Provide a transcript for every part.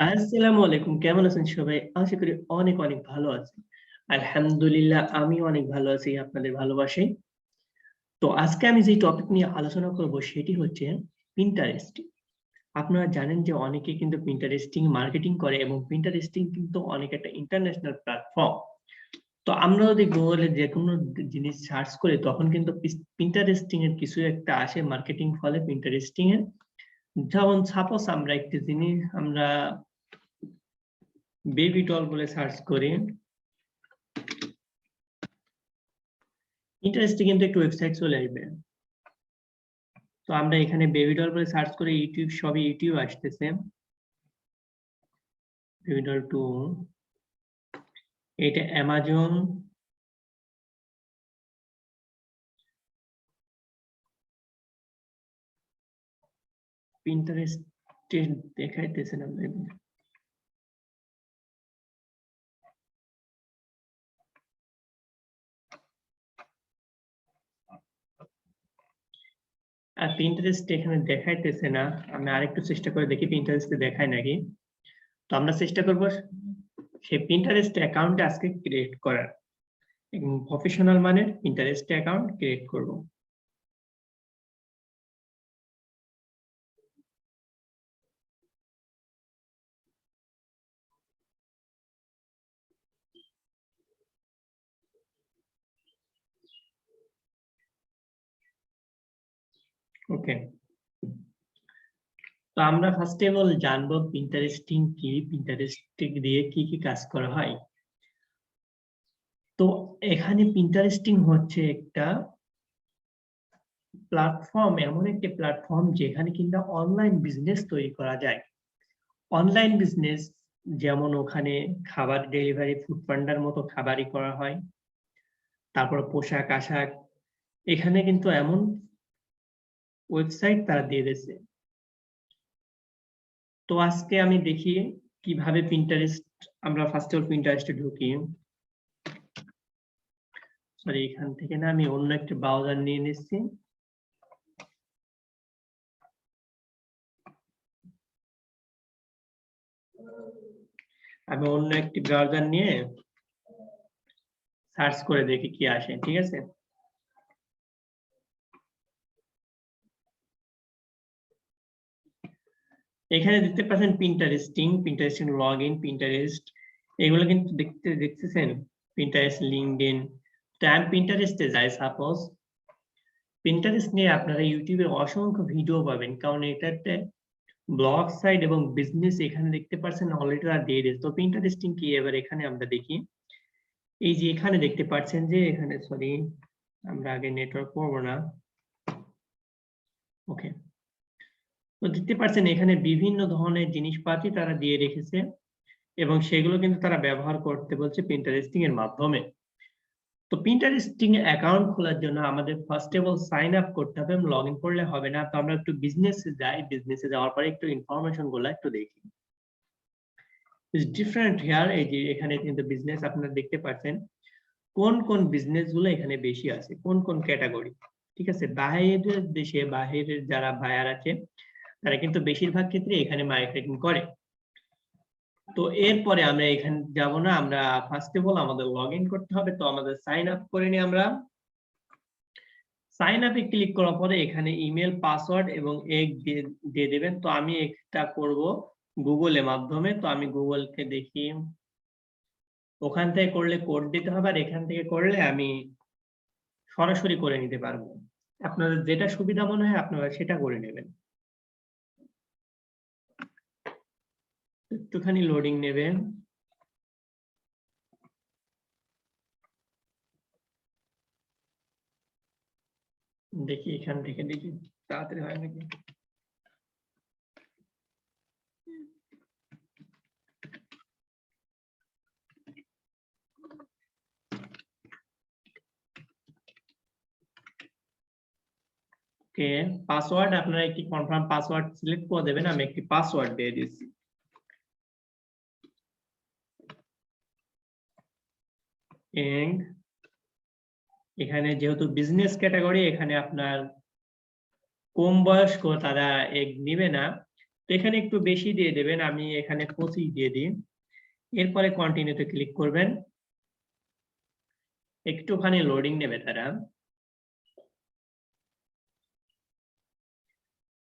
আসসালামু আলাইকুম। কেমন আছেন সবাই? আশা করি অনেক, অনেক ভালো আছেন। আলহামদুলিল্লাহ আমিও অনেক ভালো আছি আপনাদের ভালোবাসায়। তো আজকে আমি যে টপিক নিয়ে আলোচনা করব সেটি হচ্ছে Pinterest। আপনারা জানেন যে অনেকে কিন্তু Pinteresting মার্কেটিং করে এবং Pinteresting কিন্তু অনেক একটা ইন্টারন্যাশনাল প্ল্যাটফর্ম। তো আমরা যদি গুগলে যেকোনো জিনিস সার্চ করি তখন কিন্তু Pinteresting এর কিছু একটা আসে মার্কেটিং ফলে Pinteresting এর। যেমন সাপোজ আমরা একটি জিনিস আমরা বেবি ডল বলে সার্চ করি। Pinterest এ কিন্তু একটু ওয়েবসাইট চলে আসবে। তো আমরা এখানে বেবি ডল বলে সার্চ করে সবই ইউটিউব আসতেছে। বেবি ডল 2 এটা অ্যামাজন, Pinterest এ দেখাইতেছে না মেবি। আর Pinterest এখানে দেখাইতেছে না। আমি আরেকটু চেষ্টা করে দেখি Pinterest এ দেখায় নাকি। তো আমরা চেষ্টা করব সেই Pinterest অ্যাকাউন্ট আজকে ক্রিয়েট করার। এবং প্রফেশনাল মানের Pinterest অ্যাকাউন্ট ক্রিয়েট করব। ওকে। তো আমরা ফার্স্ট অফ অল জানবো Pinteresting কি, Pinterest দিয়ে কি কাজ করা হয়। তো এখানে Pinteresting হচ্ছে একটা প্ল্যাটফর্ম, এমন একটি প্ল্যাটফর্ম যেখানে কিনা অনলাইন বিজনেস তৈরি করা যায়। অনলাইন বিজনেস যেমন ওখানে খাবার ডেলিভারি, ফুড পান্ডার মতো খাবারই করা হয়। তারপর পোশাক-আশাক, এখানে কিন্তু এমন ওয়েবসাইট তারা দিয়ে দিয়েছে। তো আজকে আমি দেখি কিভাবে Pinterest, আমরা ফার্স্ট অফ অল Pinterest এ ঢুকি। সরি, এখান থেকে না, আমি অন্য একটা ব্রাউজার নিয়ে নিচ্ছি। আমি অন্য একটি ব্রাউজার নিয়ে সার্চ করে দেখি কি আসে, ঠিক আছে? এখানে দেখতে পাচ্ছেন Pinteresting লগইন, Pinterest এগুলো কিন্তু দেখতেছেন Pinterest, LinkedIn। তো আমি Pinterest এ যাই সাপোজ। Pinterest নিয়ে আপনারা ইউটিউবে অসংখ্য ভিডিও পাবেন, কারণ এটাতে ব্লগ সাইট এবং বিজনেস এখানে দেখতে পাচ্ছেন অলরেডি তারা দিয়ে দিয়েছে। তো Pinteresting কি এবার এখানে আমরা দেখি। এই যে এখানে দেখতে পাচ্ছেন যে এখানে, সরি আমরা আগে নেটওয়ার্ক করবো না। ওকে। তো দেখতে পাচ্ছেন এখানে বিভিন্ন ধরনের জিনিসপাতি তারা দিয়ে রেখেছে এবং সেগুলো কিন্তু তারা ব্যবহার করতে বলছে Pinteresting এর মাধ্যমে। তো Pinteresting এ অ্যাকাউন্ট খোলার জন্য আমাদের first of all sign up করতে হবে, লগইন করলে হবে না। তো আমরা একটু বিজনেসে যাই, বিজনেসে যাওয়ার পরে একটু ইনফরমেশন গুলো একটু দেখি। ইজ ডিফারেন্ট হিয়ার, এই যে এখানে কিন্তু বিজনেস আপনারা দেখতে পাচ্ছেন কোন বিজনেস গুলো এখানে বেশি আছে, কোন ক্যাটাগরি। ঠিক আছে, বাইরের দেশে, বাইরের যারা বায়ার আছে তারা কিন্তু বেশিরভাগ ক্ষেত্রে এখানে মার্কেটিং করে। তো এরপরে আমরা এখানে যাব না, আমরা ফার্স্ট অফ অল আমাদের লগইন করতে হবে। তো আমাদের সাইন আপ করে নিই। আমরা সাইন আপে ক্লিক করার পরে এখানে ইমেল, পাসওয়ার্ড এবং এক দিয়ে দেবেন। তো আমি একটা করব গুগলের মাধ্যমে। তো আমি গুগলকে দেখি, ওখান থেকে করলে কোড দিতে হবে, আর এখান থেকে করলে আমি সরাসরি করে নিতে পারবো। আপনাদের যেটা সুবিধা মনে হয় আপনারা সেটা করে নেবেন। একটুখানি লোডিং নেবে। দেখি এখান থেকে দেখি তাড়াতাড়ি হয় নাকি। ওকে, পাসওয়ার্ড আপনারা একটি কনফার্ম পাসওয়ার্ড সিলেক্ট করে দেবেন। আমি একটি পাসওয়ার্ড দিয়ে দিচ্ছি। এন্ড এখানে যেহেতু বিজনেস ক্যাটাগরি, এখানে আপনার কম বয়স্ক তারা এগ নিবে না। তো এখানে একটু বেশি দিয়ে দেবেন, আমি এখানে 25 দিয়ে দিই। এরপরে কন্টিনিউতে ক্লিক করবেন। একটুখানি লোডিং নেবে তারা।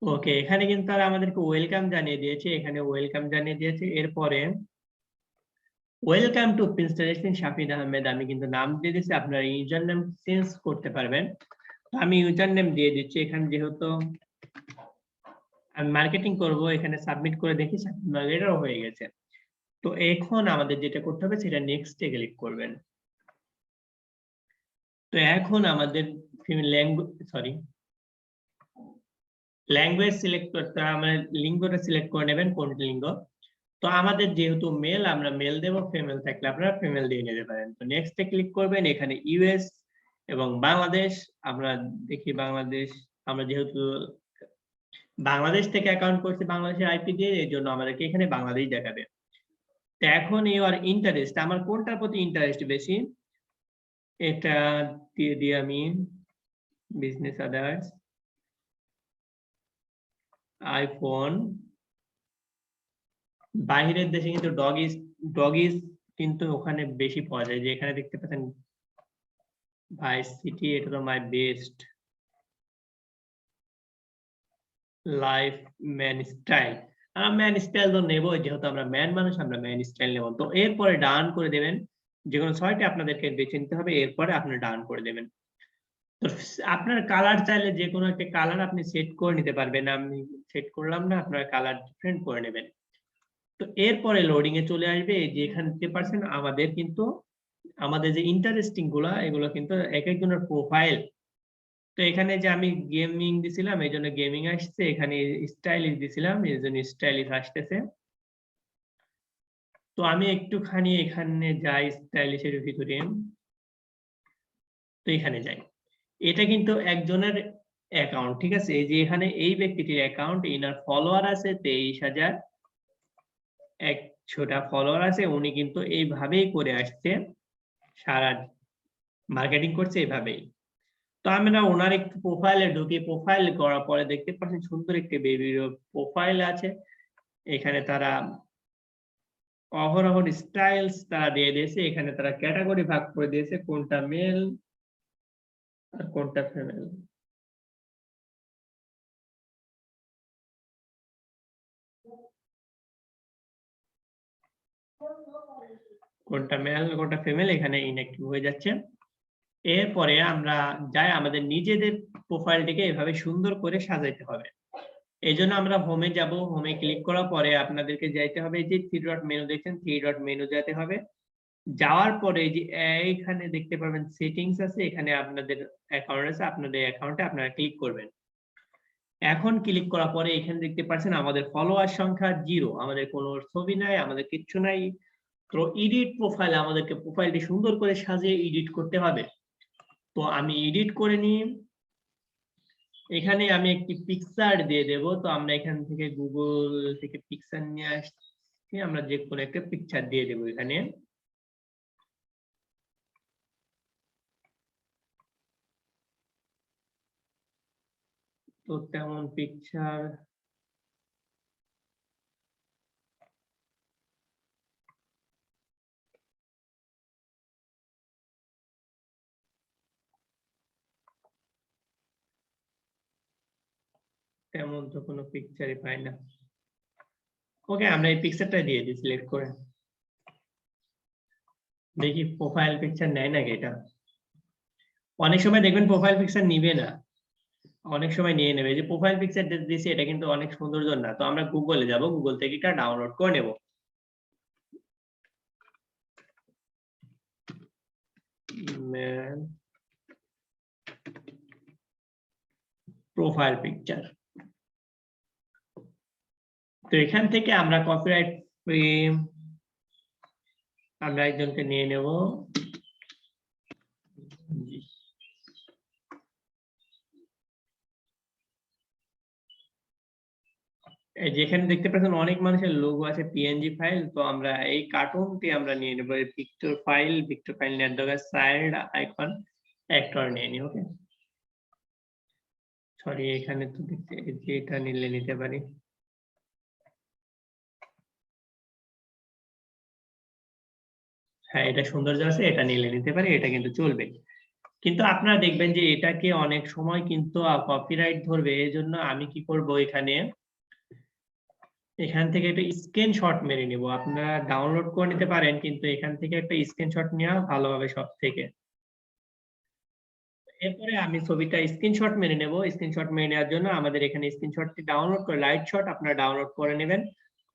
ওকে, এখানে কিন্তু তারা আমাদেরকে ওয়েলকাম জানিয়ে দিয়েছে, এখানে ওয়েলকাম জানিয়ে দিয়েছে। এরপরে welcome to Pinterest Shafid Ahmed, আমি কিন্তু নাম দিয়ে দিচ্ছি, আপনারা ইউজার নেম চেঞ্জ করতে পারবেন। আমি ইউজার নেম দিয়ে দিচ্ছি। এখানে যেহেতু আমি মার্কেটিং করব, এখানে সাবমিট করে দেখি এটাও হয়ে গেছে। তো এখন আমাদের যেটা করতে হবে সেটা নেক্সট এ ক্লিক করবেন। তো এখন আমাদের ল্যাঙ্গুয়েজ সিলেক্ট করতে, আমরা লিঙ্গটা সিলেক্ট করে নেবেন কোন লিঙ্গ। তো আমাদের যেহেতু মেল, আমরা মেল দেব, ফিমেল থাকলে আপনারা ফিমেল দিয়ে নিতে পারেন। তো নেক্সট এ ক্লিক করবেন। এখানে ইউএস এবং বাংলাদেশ, আমরা দেখি বাংলাদেশ, আমরা যেহেতু বাংলাদেশ থেকে অ্যাকাউন্ট করছি বাংলাদেশের আইপি দিয়ে, এই জন্য আমাদেরকে এখানে বাংলাদেশ দেখাবে। তো এখন ইউর ইন্টারেস্ট, আমার কোনটার প্রতি ইন্টারেস্ট বেশি, এটা দিয়ে দিই আমি বিজনেস আদার্স আইফোন। বাইরের দেশে কিন্তু ডগিস কিন্তু ওখানে বেশি পাওয়া যায়, যে এখানে দেখতে পাচ্ছেন ভাইস সিটি, এটা তো my best life man style. আমরা ম্যান স্টাইল তো নেবো, যেহেতু আমরা ম্যান মানুষ, আমরা ম্যান স্টাইল নেব। তো এরপরে ডান করে দেবেন, যে কোনো 6টা আপনাদেরকে বেছে নিতে হবে, এরপরে আপনি ডান করে দেবেন। তো আপনার কালার চাইলে যে কোনো একটা কালার আপনি সেট করে নিতে পারবেন, আমি সেট করলাম না, আপনার কালার ডিফারেন্ট করে নেবেন। তো এরপরে লোডিং এ চলে আসবে, এই যে এখানে দেখতে পাচ্ছেন আমাদের কিন্তু আমাদের যে ইন্টারেস্টিং গুলা, এগুলো কিন্তু এক একজনের প্রোফাইল। তো এখানে যে আমি গেমিং দিছিলাম, এই জন্য গেমিং আসছে, এখানে স্টাইলিশ দিছিলাম, এই জন্য স্টাইলিশ আসতেছে। তো আমি একটুখানি এখানে যাই স্টাইলিশের ভিতরে, তো এখানে যাই। এটা কিন্তু একজনের অ্যাকাউন্ট, ঠিক আছে। এই যে এখানে এই ব্যক্তিটির অ্যাকাউন্ট, ইনার ফলোয়ার আছে 23,100টা ফলোয়ার আছে। উনি কিন্তু এইভাবেই করে আসছে, সারা মার্কেটিং করছে এইভাবেই। তো আমরা ওনার একটু প্রোফাইলে ঢুকি, প্রোফাইল করার পরে দেখতে পাচ্ছেন সুন্দর একটি বেবির প্রোফাইল আছে। এখানে তারা অহরহ স্টাইলস তারা দিয়ে দিয়েছে, এখানে তারা ক্যাটাগরি ভাগ করে দিয়েছে, কোনটা মেল আর কোনটা ফিমেল। কোনটা মেল কোনটা ফিমেল এখানে ইনঅ্যাক্টিভ হয়ে যাচ্ছে। এরপরে আমরা যাই আমাদের নিজেদের প্রোফাইলটিকে এভাবে সুন্দর করে সাজাইতে হবে। এই জন্য আমরা হোমে যাব, হোমে ক্লিক করার পরে আপনাদেরকে যাইতে হবে, যে 3 ডট মেনু দেখছেন, 3 ডট মেনু যেতে হবে। যাওয়ার পরে যে এইখানে দেখতে পাবেন সেটিংস আছে, এখানে আপনাদের অ্যাকাউন্ট আছে, আপনাদের অ্যাকাউন্টে আপনারা ক্লিক করবেন। এখন ক্লিক করার পরে এখানে দেখতে পাচ্ছেন আমাদের ফলোয়ার সংখ্যা 0, আমাদের কোনো ছবি নাই, আমাদের কিচ্ছু নাই। তো এডিট প্রোফাইল, আমাদেরকে প্রোফাইলটি সুন্দর করে সাজিয়ে এডিট করতে হবে। তো আমি এডিট করে নিই। এখানে আমি একটি পিকচার দিয়ে দেব। তো আমরা এখান থেকে গুগল থেকে পিকচার নিয়ে আসছি, আমরা যে কোনো একটা পিকচার দিয়ে দেব এখানে। তো তেমন পিকচার তেমন তো কোনো পিকচারই পাই না। ওকে, আমরা এই পিকচারটা দিয়ে দিই সিলেক্ট করে। দেখি প্রোফাইল পিকচার নেয় নাকি এটা। অনেক সময় দেখবেন প্রোফাইল পিকচার নিবে না, অনেক সময় নিয়ে নেবে। যে প্রোফাইল পিকচার দিয়েছি এটা কিন্তু অনেক সৌন্দর্য না। তো আমরা গুগলে যাব, গুগল থেকে এটা ডাউনলোড করে নেব। Profile picture. তো এখান থেকে আমরা কপিরাইট ফ্রি আমরা একজনকে নিয়ে নেব। এই যেখানে দেখতে পাচ্ছেন অনেক মানুষের লোগো আছে, পিএনজি ফাইল। তো আমরা এই কার্টুনটি আমরা নিয়ে নেব, পিকচার ফাইল নেট দরকার, সাইড আইকন অ্যাক্টর নিয়ে নিই। ওকে, সরি এখানে তো দেখতে, এটা নিলে নিতে পারি। হ্যাঁ, এটা সৌন্দর্য আছে, এটা নিলে নিতে পারে, এটা কিন্তু চলবে। কিন্তু আপনারা দেখবেন যে এটাকে অনেক সময় কিন্তু কপিরাইট ধরবে। এজন্য আমি কি করব, এখান থেকে একটা স্ক্রিনশট মেরে নিব। আপনারা ডাউনলোড করে নিতে পারেন, কিন্তু এখান থেকে একটা স্ক্রিনশট নেওয়া ভালো হবে সবথেকে। এরপরে আমি ছবিটা স্ক্রিনশট মেরে নেব। স্ক্রিনশট মেরে নেওয়ার জন্য আমাদের এখানে স্ক্রিনশটটি ডাউনলোড করে লাইট শট আপনারা ডাউনলোড করে নেবেন।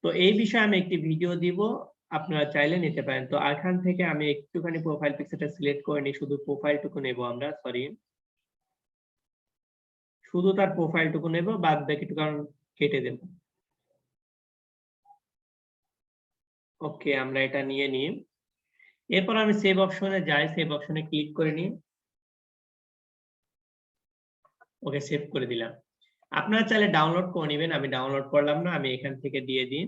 তো এই বিষয়ে আমি একটি ভিডিও দিব, আপনারা চাইলে নিতে পারেন। তো এখান থেকে আমি একটুখানি প্রোফাইল পিকচারটা সিলেক্ট করে নিই, শুধু প্রোফাইলটুকু নেব আমরা, সরি। শুধু তার প্রোফাইলটুকু নেব, বাদ বাকিটুকু কারণ কেটে দেব। ওকে, আমরা এটা নিয়ে নিই। এরপর আমি সেভ অপশনে যাই, সেভ অপশনে ক্লিক করে নিই। ওকে, সেভ করে দিলাম। আপনারা চাইলে ডাউনলোড করে নেবেন, আমি ডাউনলোড করলাম না, আমি এখান থেকে দিয়ে দিই।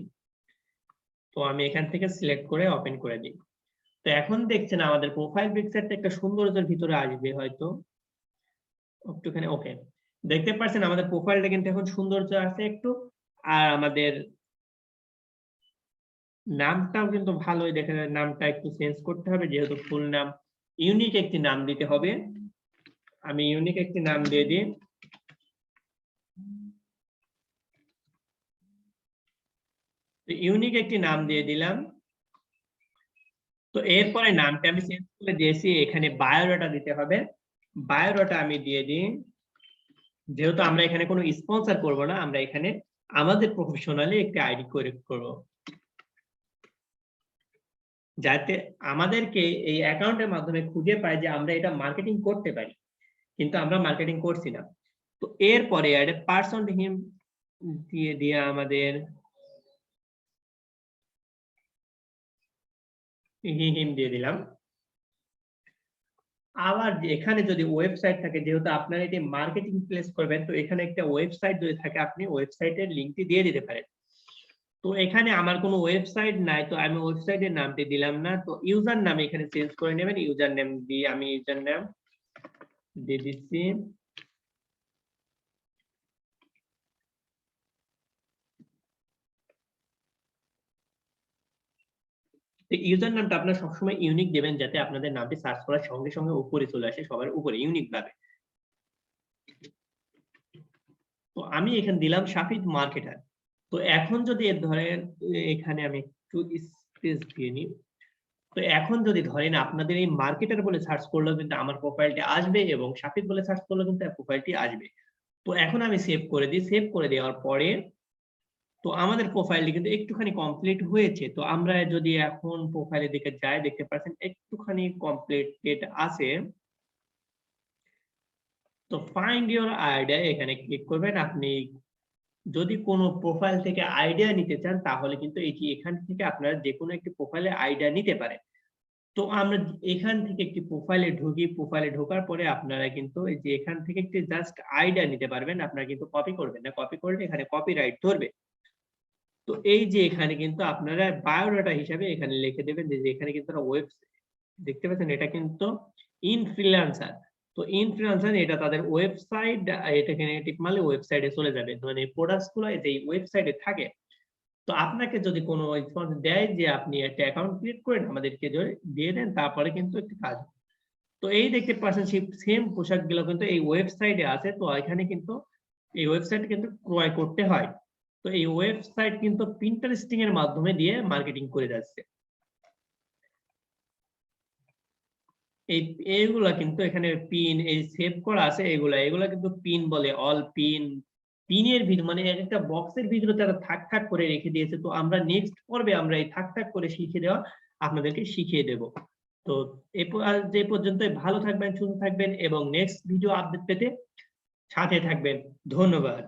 তো আমি এখান থেকে সিলেক্ট করে ওপেন করে দিই। তো এখন দেখছেন আমাদের প্রোফাইল পিকচারটা একটা সৌন্দর্যের ভিতরে আসবে হয়তো একটুখানি। ওকে, দেখতে পাচ্ছেন আমাদের প্রোফাইলটা কিন্তু এখন সৌন্দর্য আছে একটু। আর আমাদের নামটাও কিন্তু ভালোই দেখা যায়। নামটা একটু চেঞ্জ করতে হবে, যেহেতু ফুল নাম। ইউনিক একটি নাম দিতে হবে। আমি ইউনিক একটি নাম দিয়ে দিই। ইউনিক একটি নাম দিয়ে দিলাম। তো এরপরে নামটা আমি চেঞ্জ করে দিয়েছি, এখানে বায়োডাটা দিতে হবে। বায়োডাটা আমি দিয়ে দিই। যেহেতু আমরা এখানে কোনো স্পন্সর করব না, আমরা এখানে আমাদের প্রফেশনালি একটি আইডি করে করব, যাতে আমাদেরকে এই অ্যাকাউন্টের মাধ্যমে খুঁজে পায় যে আমরা এটা মার্কেটিং করতে পারি, কিন্তু আমরা মার্কেটিং করছি না। তো এরপরে অ্যাড এ পারসন হিম দিয়ে দিয়ে আমাদের হিম দিয়ে দিলাম। আবার এখানে যদি ওয়েবসাইট থাকে, যেহেতু আপনারা এটি মার্কেটিং প্লেস করবেন, তো এখানে একটা ওয়েবসাইট যদি থাকে আপনি ওয়েবসাইটের লিংকটি দিয়ে দিতে পারেন। তো এখানে আমার কোনো ওয়েবসাইট নাই, তো আমি ওয়েবসাইটের নামটি দিলাম না। তো ইউজার নাম এখানে চেঞ্জ করে নেবেন। ইউজার নেম দিয়ে আমি ইউজার নাম দিয়ে দিচ্ছি। ইউজার নামটা আপনারা সবসময় ইউনিক দেবেন, যাতে আপনাদের নামটি সার্চ করার সঙ্গে সঙ্গে উপরে চলে আসে, সবার উপরে ইউনিক ভাবে। তো আমি এখানে দিলাম শাফিদ মার্কেটার। তো এখন যদি ধরেন এখানে আমি একটু স্পেস দিয়ে নিই। তো এখন যদি ধরেন আপনাদের এই মার্কেটার বলে সার্চ করলেও কিন্তু আমার প্রোফাইলটি আসবে, এবং শাফিদ বলে সার্চ করলেও কিন্তু প্রোফাইলটি আসবে। তো এখন আমি সেভ করে দিই। সেভ করে দেওয়ার পরে তো আমাদের প্রোফাইলটি কিন্তু একটুখানি কমপ্লিট হয়েছে। তো আমরা যদি এখন প্রোফাইলের দিকে যাই, দেখতে পাচ্ছেন একটুখানি কমপ্লিটেড আছে। তো ফাইন্ড ইওর আইডিয়া এখানে ক্লিক করবেন। আপনি যদি কোনো প্রোফাইল থেকে আইডিয়া নিতে চান, তাহলে কিন্তু এখান থেকে আপনারা যেকোনো একটি প্রোফাইলের আইডিয়া নিতে পারেন। তো আমরা এখান থেকে একটি প্রোফাইলে ঢুকি। প্রোফাইলে ঢোকার পরে আপনারা কিন্তু এই যে এখান থেকে একটি জাস্ট আইডিয়া নিতে পারবেন। আপনারা কিন্তু কপি করবেন না। কপি করলে এখানে কপিরাইট ধরবে। তো এই যে এখানে কিন্তু আপনারা বায়োডাটা হিসাবে এখানে লিখে দেবেন যে এখানে কিন্তু দেখতে পাচ্ছেন এটা কিন্তু ইনফ্লুয়েন্সার। তো ইনফ্লুয়েন্সার এটা তাদের ওয়েবসাইট, এটা এখানে টিপ মারলে ওয়েবসাইটে চলে যাবে। মানে প্রোডাক্টস গুলো এই ওয়েবসাইটে থাকে। তো আপনাকে যদি কোনো স্পন্সর দেয় যে আপনি একটা অ্যাকাউন্ট ক্রিয়েট করেন, আমাদেরকে দিয়ে দেন, তারপরে কিন্তু একটি কাজ। তো এই দেখতে পাচ্ছেন সেম পোশাকগুলো কিন্তু এই ওয়েবসাইটে আছে। তো এখানে কিন্তু এই ওয়েবসাইটে কিন্তু ক্রয় করতে হয়। তো এই ওয়েবসাইট কিন্তু পিন্টারেস্টিং এর মাধ্যমে দিয়ে মার্কেটিং করে যাচ্ছে। এইগুলা কিন্তু এখানে পিন এই সেভ করা আছে, এগুলা কিন্তু পিন বলে। অল পিন, পিনের ভিতর মানে একটা বক্সের ভিতরে তারা থাক থাক করে রেখে দিয়েছে। তো আমরা নেক্সট পর্বে আমরা এই থাক থাক করে শিখে দেওয়া আপনাদেরকে শিখিয়ে দেব। তো আজ এই পর্যন্তই। ভালো থাকবেন, সুস্থ থাকবেন, এবং নেক্সট ভিডিও আপডেট পেতে সাথে থাকবেন। ধন্যবাদ।